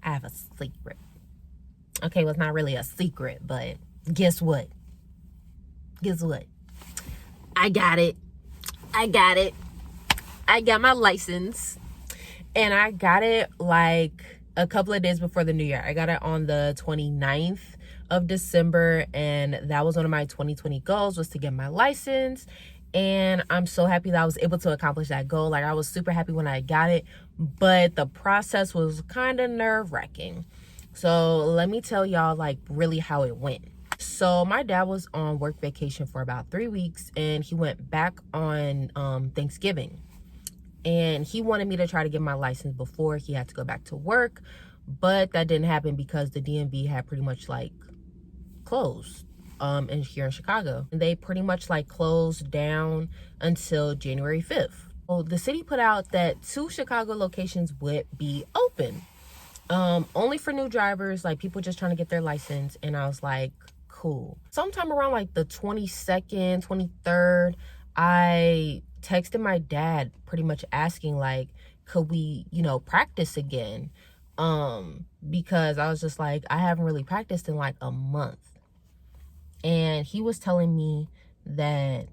I have a secret. Okay, well, it's not really a secret, but guess what? Guess what? I got it. I got it. I got my license. And I got it like a couple of days before the new year. I got it on the 29th of December, and that was one of my 2020 goals, was to get my license. And I'm so happy that I was able to accomplish that goal. Like, I was super happy when I got it, but the process was kind of nerve-wracking. So let me tell y'all like really how it went. So my dad was on work vacation for about 3 weeks, and he went back on Thanksgiving. And he wanted me to try to get my license before he had to go back to work, but that didn't happen because the DMV had pretty much like closed here in Chicago. And they pretty much like closed down until January 5th. So the city put out that 2 Chicago locations would be open, only for new drivers, like people just trying to get their license. And I was like, cool. Sometime around like the 22nd, 23rd, I texted my dad pretty much asking like, could we, practice again? Because I was just like, I haven't really practiced in like a month. And he was telling me that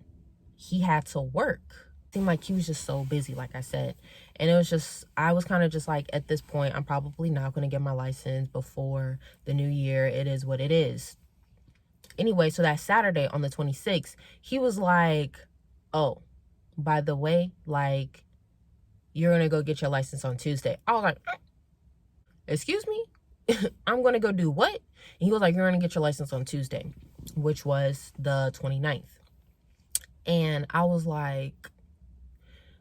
he had to work. It seemed like he was just so busy, like I said. And it was just, I was kind of just like, at this point, I'm probably not going to get my license before the new year. It is what it is. Anyway, so that Saturday on the 26th, he was like, oh, by the way, like, you're going to go get your license on Tuesday. I was like, excuse me? I'm going to go do what? And he was like, you're going to get your license on Tuesday, which was the 29th. And I was like,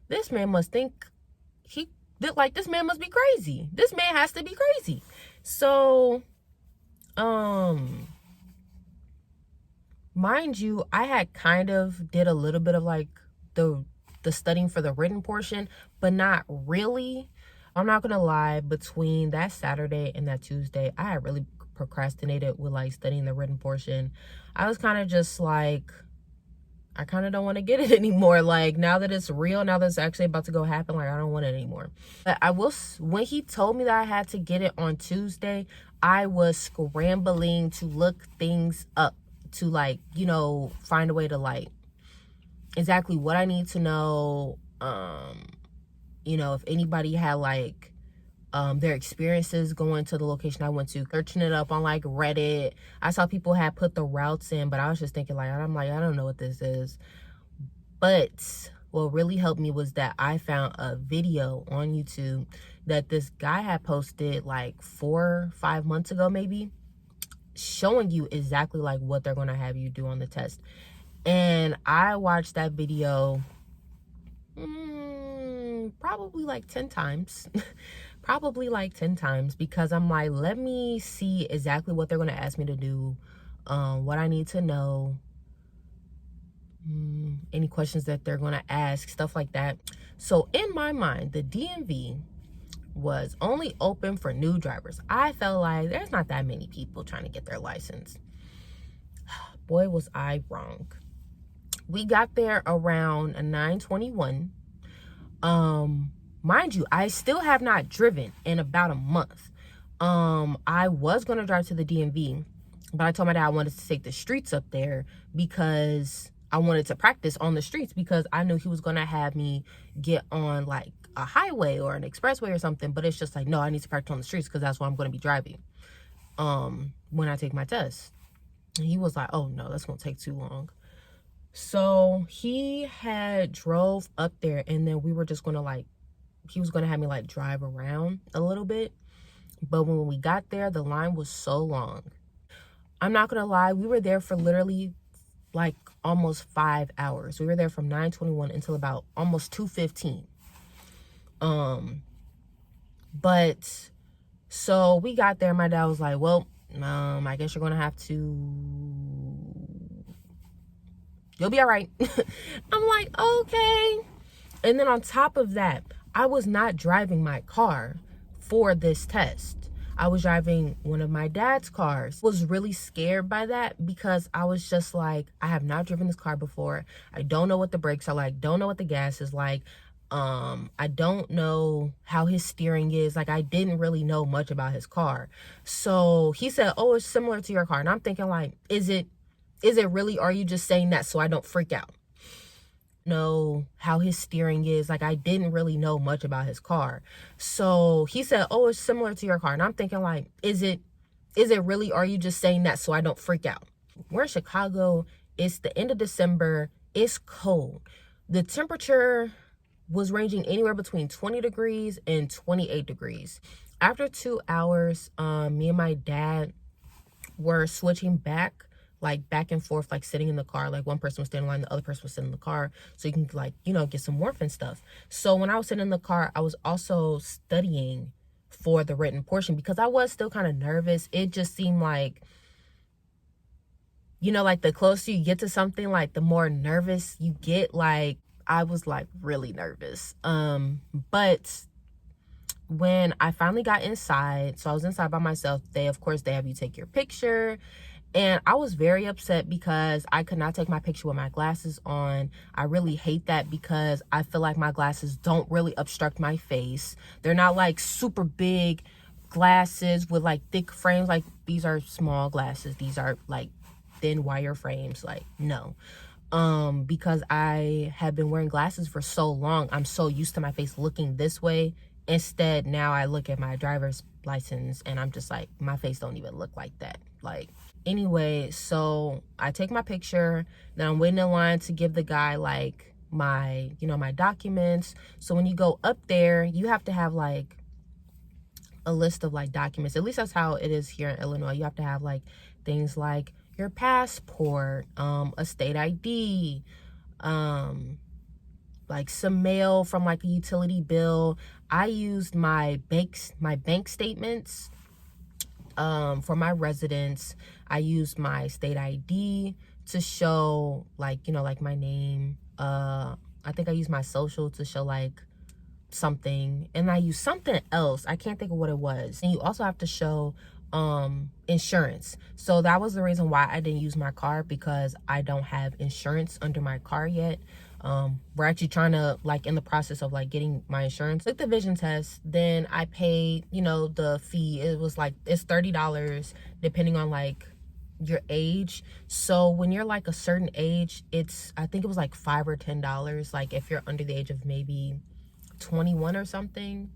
this man must think this man must be crazy. This man has to be crazy. So, mind you, I had kind of did a little bit of like the studying for the written portion, but not really. I'm not gonna lie, between that Saturday and that Tuesday, I had really procrastinated with like studying the written portion. I was kind of just like, I kind of don't want to get it anymore. Like, now that it's real, now that it's actually about to go happen, like, I don't want it anymore. But when he told me that I had to get it on Tuesday, I was scrambling to look things up to like, find a way to like exactly what I need to know. If anybody had like their experiences going to the location I went to, searching it up on like Reddit. I saw people had put the routes in, but I was just thinking like, I don't know what this is. But what really helped me was that I found a video on YouTube that this guy had posted like 4 or 5 months ago, maybe, showing you exactly like what they're going to have you do on the test. And I watched that video probably like 10 times. Probably like 10 times, because I'm like, let me see exactly what they're going to ask me to do, what I need to know, any questions that they're going to ask, stuff like that. So in my mind, the DMV was only open for new drivers. I felt like there's not that many people trying to get their license. Boy, was I wrong. We got there around 9:21. Mind you, I still have not driven in about a month. I was going to drive to the DMV, but I told my dad I wanted to take the streets up there because I wanted to practice on the streets, because I knew he was going to have me get on like a highway or an expressway or something. But it's just like, no, I need to practice on the streets because that's where I'm going to be driving when I take my test. And he was like, oh no, that's going to take too long. So he had drove up there, and then we were just going to like, he was going to have me like drive around a little bit. But when we got there, the line was so long. I'm not going to lie, we were there for literally like almost 5 hours. We were there from 9:21 until about almost 2:15. But so we got there, my dad was like, well, I guess you're going to have to, you'll be all right. I'm like, okay. And then on top of that, I was not driving my car for this test. I was driving one of my dad's cars. I was really scared by that because I was just like, I have not driven this car before. I don't know what the brakes are like, don't know what the gas is like. I don't know how his steering is. Like, I didn't really know much about his car. So he said, oh, it's similar to your car. And I'm thinking, like, is it really, or are you just saying that so I don't freak out? Know how his steering is. Like, I didn't really know much about his car. So he said, oh, it's similar to your car. And I'm thinking, like, is it really, or are you just saying that so I don't freak out? We're in Chicago. It's the end of December. It's cold. The temperature was ranging anywhere between 20 degrees and 28 degrees. After 2 hours, me and my dad were switching back and forth, like sitting in the car. Like, one person was standing in line, the other person was sitting in the car, so you can, like, you know, get some warmth and stuff. So when I was sitting in the car, I was also studying for the written portion because I was still kind of nervous. It just seemed like, you know, like, the closer you get to something, like, the more nervous you get. Like, I was, like, really nervous. But when I finally got inside, so I was inside by myself, they have you take your picture. And I was very upset because I could not take my picture with my glasses on. I really hate that because I feel like my glasses don't really obstruct my face. They're not like super big glasses with like thick frames. Like, these are small glasses. These are like thin wire frames. Like, no. Because I have been wearing glasses for so long, I'm so used to my face looking this way. Instead, now I look at my driver's license and I'm just like, my face don't even look like that. Like, anyway, so I take my picture. Then I'm waiting in line to give the guy like my, you know, my documents. So when you go up there, you have to have like a list of like documents. At least that's how it is here in Illinois. You have to have like things like your passport, a state ID, like some mail from like a utility bill. I used my bank statements for my residence. I used my state ID to show like, you know, like my name. I think I used my social to show like something, and I used something else. I can't think of what it was. And you also have to show insurance. So that was the reason why I didn't use my car, because I don't have insurance under my car yet. We're actually trying to, like, in the process of like getting my insurance. Took the vision test, then I paid, you know, the fee. It was like, it's $30 depending on like your age. So when you're like a certain age, I think it was like $5 or $10. Like, if you're under the age of maybe 21 or something,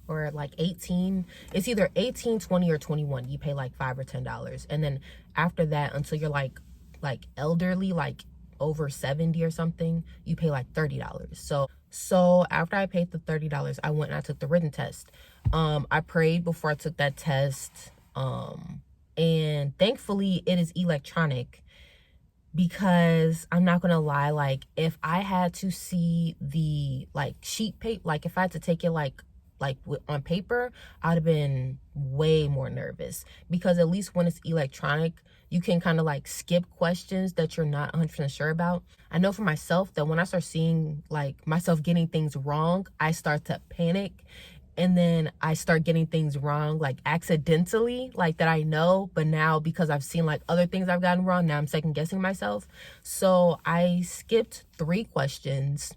or like 18, it's either 18, 20, or 21, you pay like $5 or $10. And then after that, until you're like elderly, like over 70 or something, you pay like $30. So after I paid the $30, I went and I took the written test. I prayed before I took that test, and thankfully it is electronic. Because I'm not gonna lie, like, if I had to see the like sheet paper, like if I had to take it like on paper, I'd have been way more nervous. Because at least when it's electronic, you can kind of like skip questions that you're not 100% sure about. I know for myself that when I start seeing like myself getting things wrong, I start to panic. And then I start getting things wrong, like accidentally, like that I know. But now, because I've seen like other things I've gotten wrong, now I'm second guessing myself. So I skipped 3 questions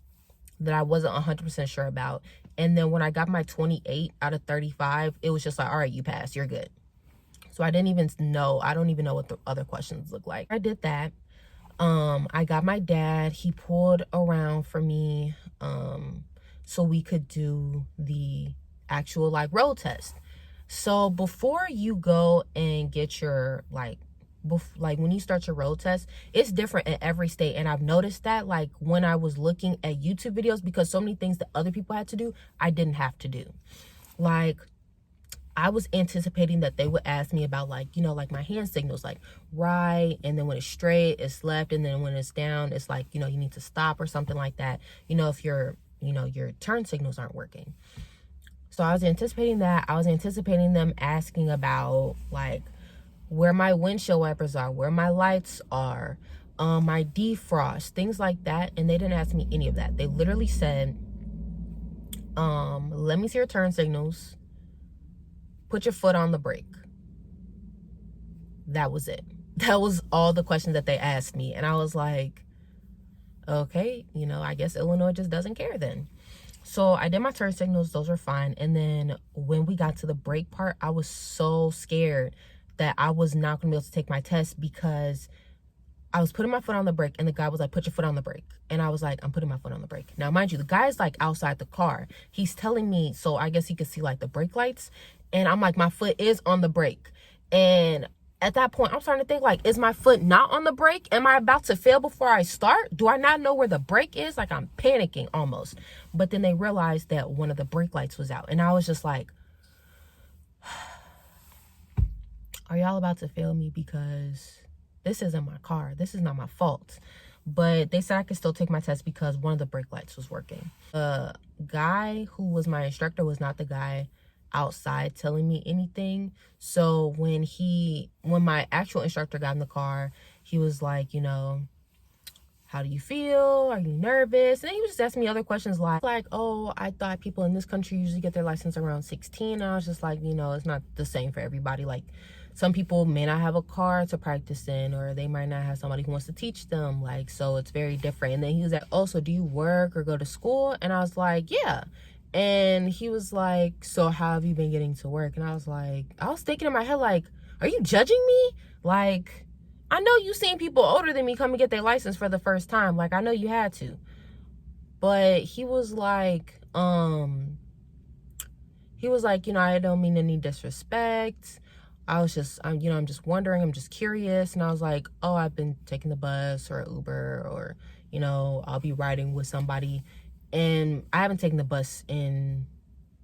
that I wasn't 100% sure about. And then when I got my 28 out of 35, it was just like, all right, you passed, you're good. So I don't even know what the other questions look like. I did that. I got my dad, he pulled around for me, so we could do the actual like road test. So before you go and get your like when you start your road test, it's different in every state. And I've noticed that like when I was looking at YouTube videos, because so many things that other people had to do, I didn't have to do. Like, I was anticipating that they would ask me about like, you know, like my hand signals, like right, and then when it's straight, it's left, and then when it's down, it's like, you know, you need to stop or something like that, you know, if your turn signals aren't working. So I was anticipating that. I was anticipating them asking about like where my windshield wipers are, where my lights are, my defrost, things like that. And they didn't ask me any of that. They literally said, let me see your turn signals, put your foot on the brake. That was it. That was all the questions that they asked me. And I was like, okay, you know, I guess Illinois just doesn't care then. So I did my turn signals, those were fine. And then when we got to the brake part, I was so scared that I was not gonna be able to take my test, because I was putting my foot on the brake and the guy was like, put your foot on the brake. And I was like, I'm putting my foot on the brake. Now, mind you, the guy's like outside the car. He's telling me, so I guess he could see like the brake lights. And I'm like, my foot is on the brake. And at that point, I'm starting to think, like, is my foot not on the brake? Am I about to fail before I start? Do I not know where the brake is? Like, I'm panicking almost. But then they realized that one of the brake lights was out. And I was just like, are y'all about to fail me? Because this isn't my car. This is not my fault. But they said I could still take my test because one of the brake lights was working. The guy who was my instructor was not the guy outside telling me anything. So when my actual instructor got in the car, he was like, you know, how do you feel? Are you nervous? And he was just asking me other questions like, oh, I thought people in this country usually get their license around 16. And I was just like, you know, it's not the same for everybody. Like, some people may not have a car to practice in, or they might not have somebody who wants to teach them. Like, so it's very different. And then he was like, oh, so do you work or go to school? And I was like, yeah. And he was like, so how have you been getting to work? And I was thinking in my head, like, are you judging me? Like, I know you seen people older than me come and get their license for the first time. Like, I know you had to. But he was like, you know, I don't mean any disrespect. I was just, you know, I'm just wondering, I'm just curious. And I was like, oh, I've been taking the bus or Uber, or, you know, I'll be riding with somebody. And I haven't taken the bus in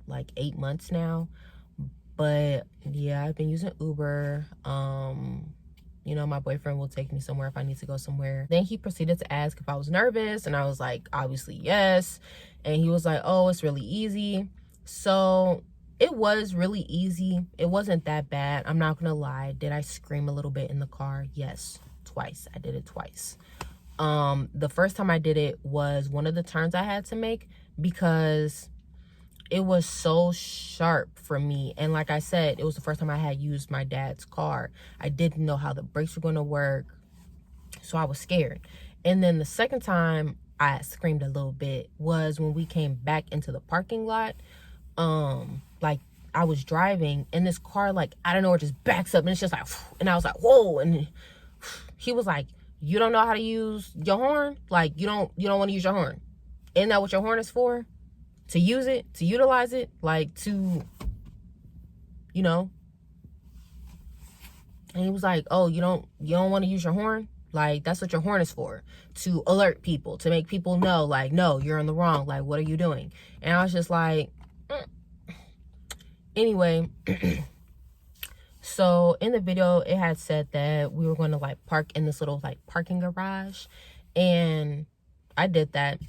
like 8 months now. But yeah, I've been using Uber. You know, my boyfriend will take me somewhere if I need to go somewhere. Then he proceeded to ask if I was nervous. And I was like, obviously, yes. And he was like, oh, it's really easy. So it was really easy. It wasn't that bad. I'm not gonna lie. Did I scream a little bit in the car? Yes, twice. I did it twice. The first time I did it was one of the turns I had to make, because it was so sharp for me. And like I said, it was the first time I had used my dad's car. I didn't know how the brakes were going to work, so I was scared. And then the second time I screamed a little bit was when we came back into the parking lot. Like, I was driving and this car, like, I don't know, it just backs up and it's just like, and I was like, whoa. And he was like, you don't know how to use your horn? Like, you don't want to use your horn? Isn't that what your horn is for? To use it, to utilize it, like, to, you know. And he was like, oh, you don't want to use your horn? Like, that's what your horn is for, to alert people, to make people know, like, no, you're in the wrong. Like, what are you doing? And I was just like, Anyway, so in the video, it had said that we were going to like park in this little like parking garage, and I did that.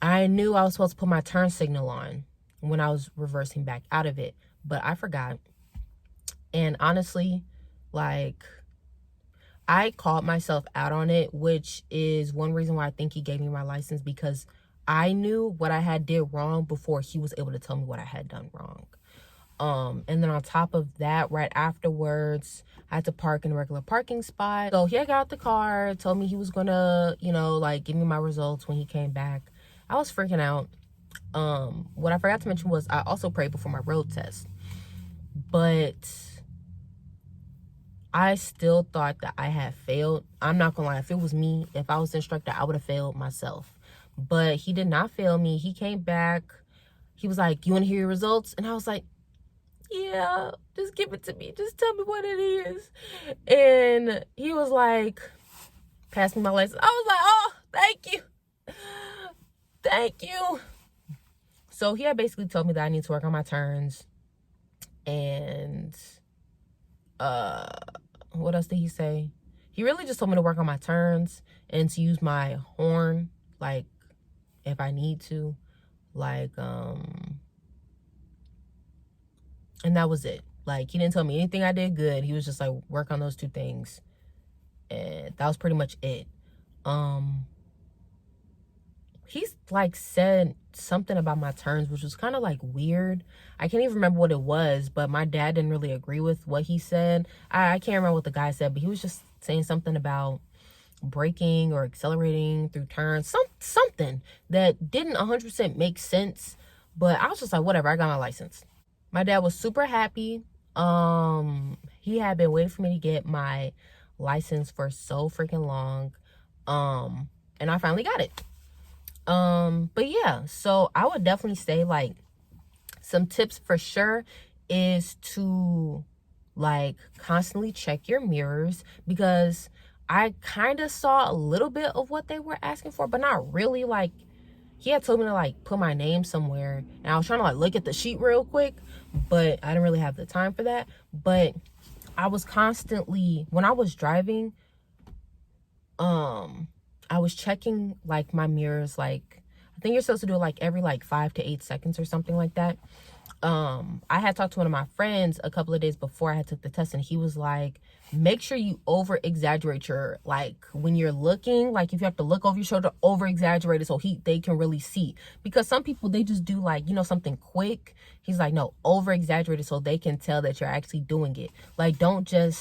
I knew I was supposed to put my turn signal on when I was reversing back out of it, but I forgot. And honestly, like, I called myself out on it, which is one reason why I think he gave me my license, because I knew what I had did wrong before he was able to tell me what I had done wrong. And then on top of that, right afterwards, I had to park in a regular parking spot. So he got out the car, told me he was gonna, you know, like, give me my results when he came back. I was freaking out. What I forgot to mention was I also prayed before my road test, but I still thought that I had failed. I'm not gonna lie, if it was me, if I was the instructor, I would have failed myself. But he did not fail me. He came back. He was like, you want to hear your results? And I was like, yeah, just give it to me. Just tell me what it is. And he was like, pass me my license. I was like, oh, thank you. Thank you. So he had basically told me that I need to work on my turns. And what else did he say? He really just told me to work on my turns and to use my horn, like, if I need to, like, and that was it. Like, he didn't tell me anything I did good. He was just like, work on those two things, and that was pretty much it. He's like said something about my turns, which was kind of like weird. I can't even remember what it was, but my dad didn't really agree with what he said. I can't remember what the guy said, but he was just saying something about braking or accelerating through turns, something that didn't 100% make sense. But I was just like, whatever, I got my license. My dad was super happy. He had been waiting for me to get my license for so freaking long. And I finally got it. But yeah, so I would definitely say, like, some tips for sure is to, like, constantly check your mirrors, because I kind of saw a little bit of what they were asking for, but not really. Like, he had told me to, like, put my name somewhere, and I was trying to, like, look at the sheet real quick, but I didn't really have the time for that. But I was constantly, when I was driving, I was checking, like, my mirrors. Like, I think you're supposed to do it, like, every, like, 5 to 8 seconds or something like that. I had talked to one of my friends a couple of days before I had took the test, and he was like, make sure you over exaggerate your, like, when you're looking, like, if you have to look over your shoulder, over exaggerate it so they can really see. Because some people, they just do, like, you know, something quick. He's like, no, over exaggerate it so they can tell that you're actually doing it. Like, don't do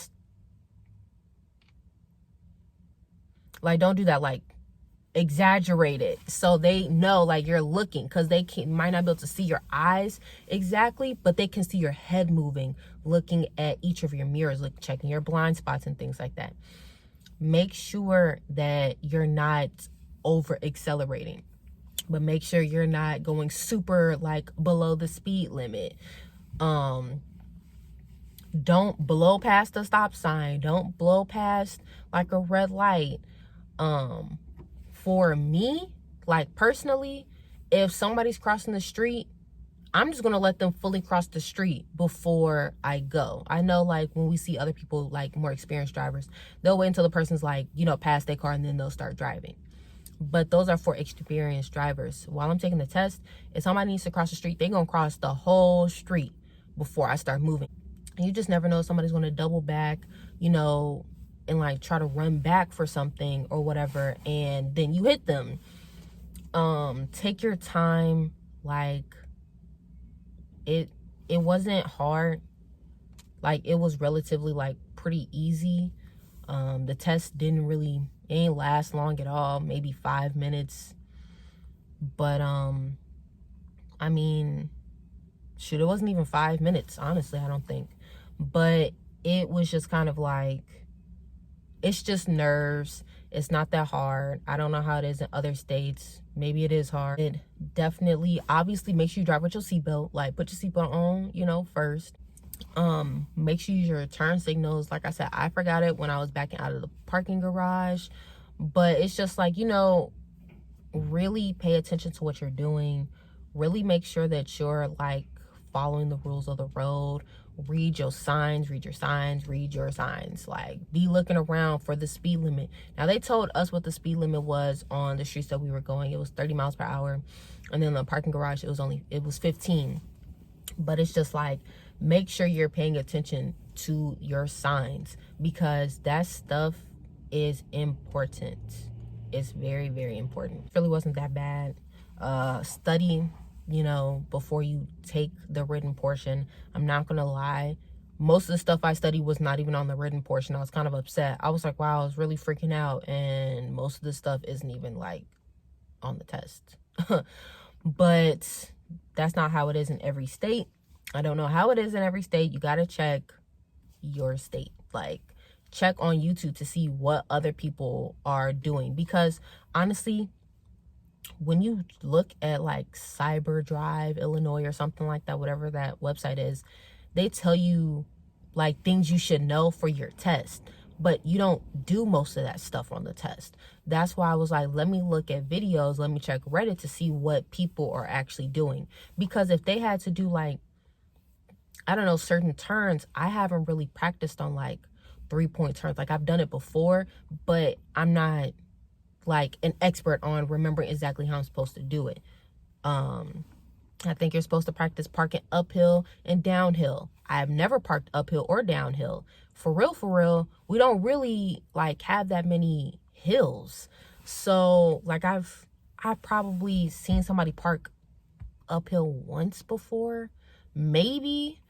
that. Like, exaggerate it so they know, like, you're looking, because they might not be able to see your eyes exactly, but they can see your head moving, looking at each of your mirrors, like checking your blind spots and things like that. Make sure that you're not over accelerating, but make sure you're not going super, like, below the speed limit. Don't blow past the stop sign. Don't blow past, like, a red light. For me, like, personally, if somebody's crossing the street, I'm just gonna let them fully cross the street before I go. I know, like, when we see other people, like, more experienced drivers, they'll wait until the person's, like, you know, past their car, and then they'll start driving. But those are for experienced drivers. While I'm taking the test, if somebody needs to cross the street, they're gonna cross the whole street before I start moving. And you just never know, somebody's gonna double back, you know, and, like, try to run back for something or whatever, and then you hit them. Take your time. Like, it wasn't hard. Like, it was relatively, like, pretty easy. The test it ain't last long at all, maybe 5 minutes. But I mean, shoot, it wasn't even 5 minutes, honestly, I don't think. But it was just kind of like, it's just nerves. It's not that hard. I don't know how it is in other states. Maybe it is hard. It definitely, obviously, make sure you drive with your seatbelt. Like, put your seatbelt on, you know, first. Make sure you use your turn signals. Like I said, I forgot it when I was backing out of the parking garage. But it's just like, you know, really pay attention to what you're doing. Really make sure that you're, like, following the rules of the road. Read your signs, read your signs, read your signs. Like, be looking around for the speed limit. Now, they told us what the speed limit was on the streets that we were going. It was 30 miles per hour. And then the parking garage, it was 15. But it's just like, make sure you're paying attention to your signs, because that stuff is important. It's very, very important. It really wasn't that bad. Study, you know, before you take the written portion. I'm not gonna lie, most of the stuff I studied was not even on the written portion. I was kind of upset. I was like, wow, I was really freaking out, and most of the stuff isn't even, like, on the test. But that's not how it is in every state. I don't know how it is in every state. You gotta check your state. Like, check on YouTube to see what other people are doing, because honestly, when you look at, like, Cyber Drive Illinois or something like that, whatever that website is, they tell you, like, things you should know for your test, but you don't do most of that stuff on the test. That's why I was like, let me look at videos, let me check Reddit to see what people are actually doing. Because if they had to do, like, I don't know, certain turns, I haven't really practiced on, like, 3-point turns. Like, I've done it before, but I'm not, like, an expert on remembering exactly how I'm supposed to do it. I think you're supposed to practice parking uphill and downhill. I've never parked uphill or downhill. For real, we don't really, like, have that many hills. So, like, I've probably seen somebody park uphill once before, maybe.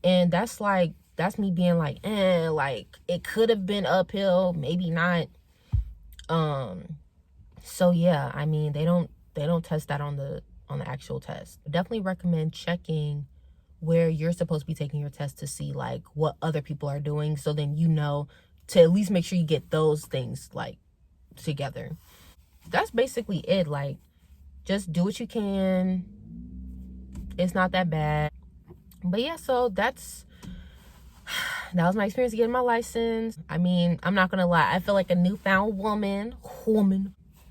And that's me being like, like, it could have been uphill, maybe not. So yeah, I mean, they don't test that on the actual test. Definitely recommend checking where you're supposed to be taking your test to see like what other people are doing, so then you know to at least make sure you get those things like together. That's basically it. Like, just do what you can. It's not that bad. But yeah, so that was my experience getting my license. I mean, I'm not gonna lie, I feel like a newfound woman.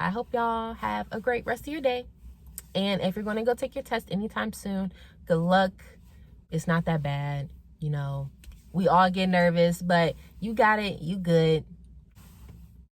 I hope y'all have a great rest of your day. And if you're gonna go take your test anytime soon, good luck. It's not that bad, you know. We all get nervous, but you got it. You good.